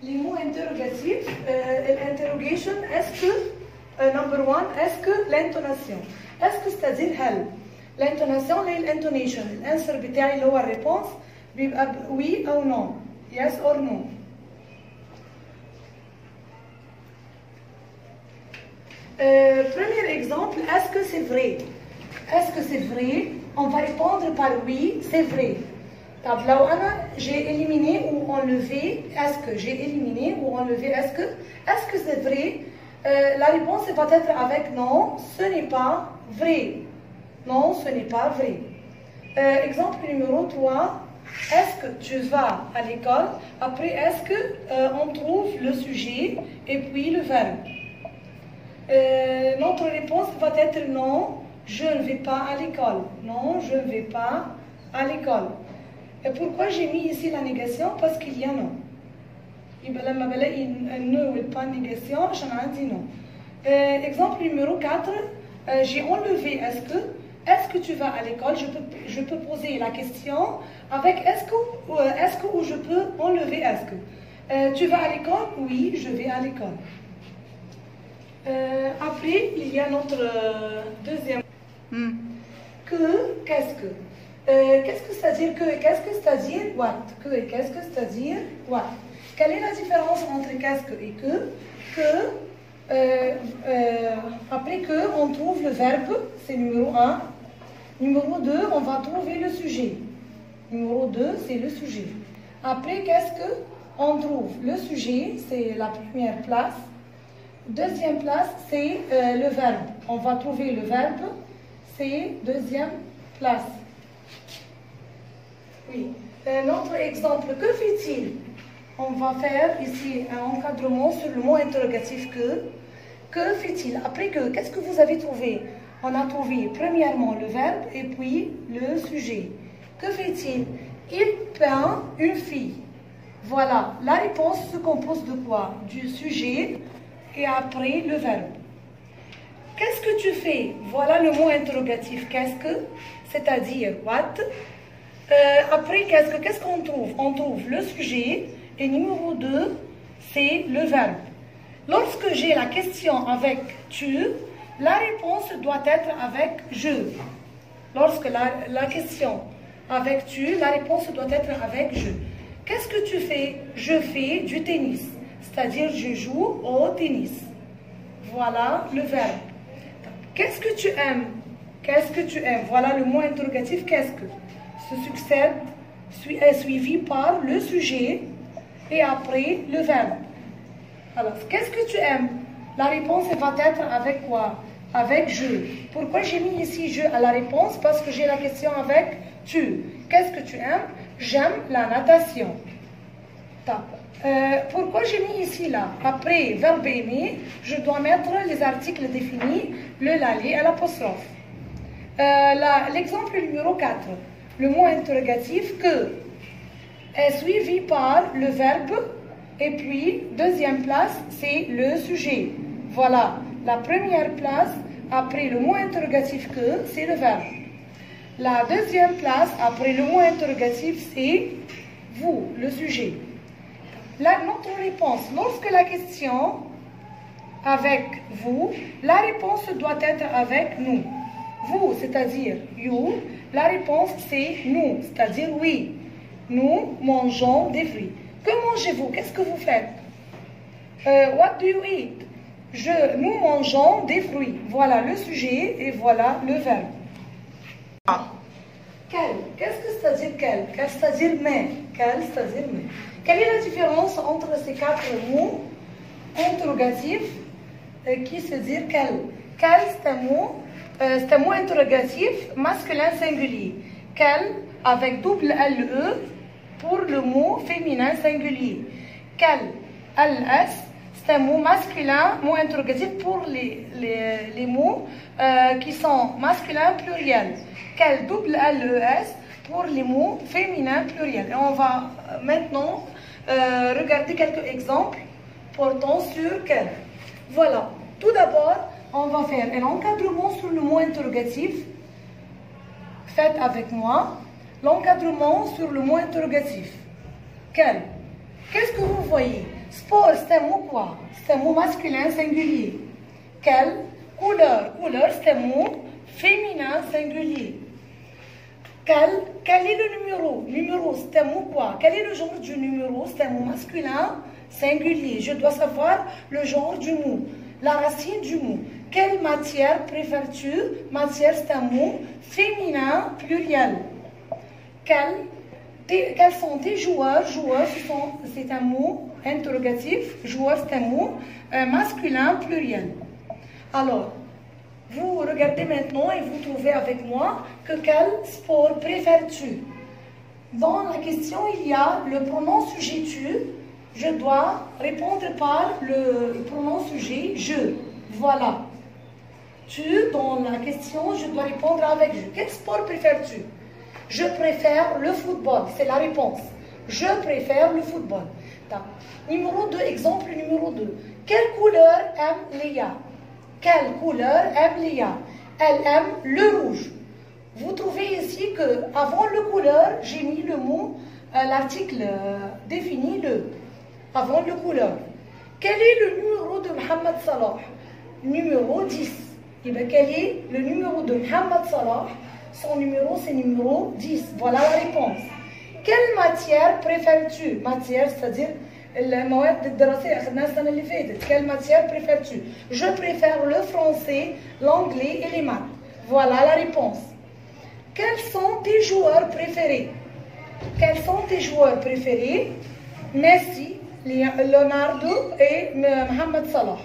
Les mots interrogatifs, l'interrogation, est-ce que, number one, est-ce que l'intonation? Est-ce que c'est-à-dire هل؟ L'intonation, l'intonation. L'answer بتاعي اللي هو الريبونس بيبقى oui أو non. Yes or no. Premier exemple, est-ce que c'est vrai? Est-ce que c'est vrai? On va répondre par oui, c'est vrai. طب لو أنا j'ai éliminé ou enlevé, est-ce que j'ai éliminé ou enlevé, est-ce que c'est vrai? La réponse va être avec non, ce n'est pas vrai. Non, ce n'est pas vrai. Exemple numéro 3, est-ce que tu vas à l'école? Après, est-ce que on trouve le sujet et puis le verbe? Notre réponse va être non, je ne vais pas à l'école. Non, je ne vais pas à l'école. Et pourquoi j'ai mis ici la négation? Parce qu'il y a non. يبقى لما بلاقي ne ou pas négation عشان عندي non. Exemple numéro 4, j'ai enlevé est-ce que tu vas à l'école? Je peux poser la question avec est-ce que ou je peux enlever est-ce que. Tu vas à l'école? Oui, je vais à l'école. Après, il y a notre deuxième. Que, qu'est-ce que? Qu'est-ce que c'est-à-dire que? Qu'est-ce que c'est-à-dire what? Que et qu'est-ce que c'est-à-dire what? Quelle est la différence entre qu'est-ce que et que? Après que, on trouve le verbe, c'est numéro 1. Numéro 2, on va trouver le sujet. Numéro 2, c'est le sujet. Après, qu'est-ce que? On trouve le sujet, c'est la première place. Deuxième place, c'est le verbe. On va trouver le verbe, c'est deuxième place. Oui. Notre exemple, que fait-il? On va faire ici un encadrement sur le mot interrogatif que. Que fait-il? Après que, qu'est-ce que vous avez trouvé? On a trouvé premièrement le verbe et puis le sujet. Que fait-il? Il peint une fille. Voilà, la réponse se compose de quoi? Du sujet et après le verbe. Qu'est-ce que tu fais? Voilà le mot interrogatif. Qu'est-ce que? C'est-à-dire what? Après, qu'est-ce qu'on trouve? On trouve le sujet et numéro 2, c'est le verbe. Lorsque j'ai la question avec tu, la réponse doit être avec je. Lorsque la question avec tu, la réponse doit être avec je. Qu'est-ce que tu fais? Je fais du tennis. C'est-à-dire je joue au tennis. Voilà le verbe. Qu'est-ce que tu aimes? Qu'est-ce que tu aimes? Voilà le mot interrogatif qu'est-ce que? Se succède, est suivi par le sujet et après le verbe. Alors, qu'est-ce que tu aimes? La réponse va être avec quoi? Avec je. Pourquoi j'ai mis ici je à la réponse? Parce que j'ai la question avec tu. Qu'est-ce que tu aimes? J'aime la natation. Pourquoi j'ai mis ici là? Après verbe aimer, je dois mettre les articles définis, le l'aller et l'apostrophe. L'exemple numéro 4. Le mot interrogatif que est suivi par le verbe et puis deuxième place c'est le sujet. Voilà, la première place après le mot interrogatif que c'est le verbe. La deuxième place après le mot interrogatif c'est vous, le sujet. Notre réponse, lorsque la question avec vous, la réponse doit être avec nous. Vous, c'est-à-dire you, la réponse c'est nous, c'est-à-dire oui. Nous mangeons des fruits. Que mangez-vous? Qu'est-ce que vous faites? What do you eat? Nous mangeons des fruits. Voilà le sujet et voilà le verbe. Quel? Qu'est-ce que c'est-à-dire quel? Quel c'est-à-dire mais? Quel c'est-à-dire mais? Quelle est la différence entre ces quatre mots interrogatifs qui se disent quel? Quel c'est un mot interrogatif masculin singulier. Quel avec double LE pour le mot féminin singulier. Quel? LS c'est un mot masculin, mot interrogatif pour les mots qui sont masculins pluriels. Quel? Double LES pour les mots féminins pluriels. Et on va maintenant regarder quelques exemples portant sur quel. Voilà. Tout d'abord, on va faire un encadrement sur le mot interrogatif. Faites avec moi l'encadrement sur le mot interrogatif. Quel? Qu'est-ce que vous voyez? Sport, c'est un mot quoi? C'est un mot masculin singulier. Quelle couleur? Couleur, c'est un mot féminin singulier. Quel est le numéro? Numéro, c'est un mot quoi? Quel est le genre du numéro? C'est un mot masculin singulier. Je dois savoir le genre du mot, la racine du mot. Quelle matière préfères-tu? Matière, c'est un mot féminin pluriel. Quels sont tes joueurs? Joueurs, c'est un mot interrogatif. Joueur, c'est un mot masculin pluriel. Alors, vous regardez maintenant et vous trouvez avec moi que quel sport préfères-tu? Dans la question, il y a le pronom sujet tu. Je dois répondre par le pronom sujet je. Voilà. Tu, dans la question, je dois répondre avec je. Quel sport préfères-tu? Je préfère le football. C'est la réponse. Je préfère le football. Numéro 2, exemple numéro 2. Quelle couleur aime Léa? Quelle couleur aime Léa? Elle aime le rouge. Vous trouvez ici que avant le couleur, j'ai mis le mot, l'article défini le. Avant le couleur. Quel est le numéro de Mohamed Salah? Numéro 10. Et bien, quel est le numéro de Mohamed Salah? Son numéro, c'est numéro 10. Voilà la réponse. Quelle matière préfères-tu? Matière, c'est-à-dire quelle matière préfères-tu? Je préfère le français, l'anglais et les maths. Voilà la réponse. Quels sont tes joueurs préférés? Quels sont tes joueurs préférés? Messi, Leonardo et Mohamed Salah.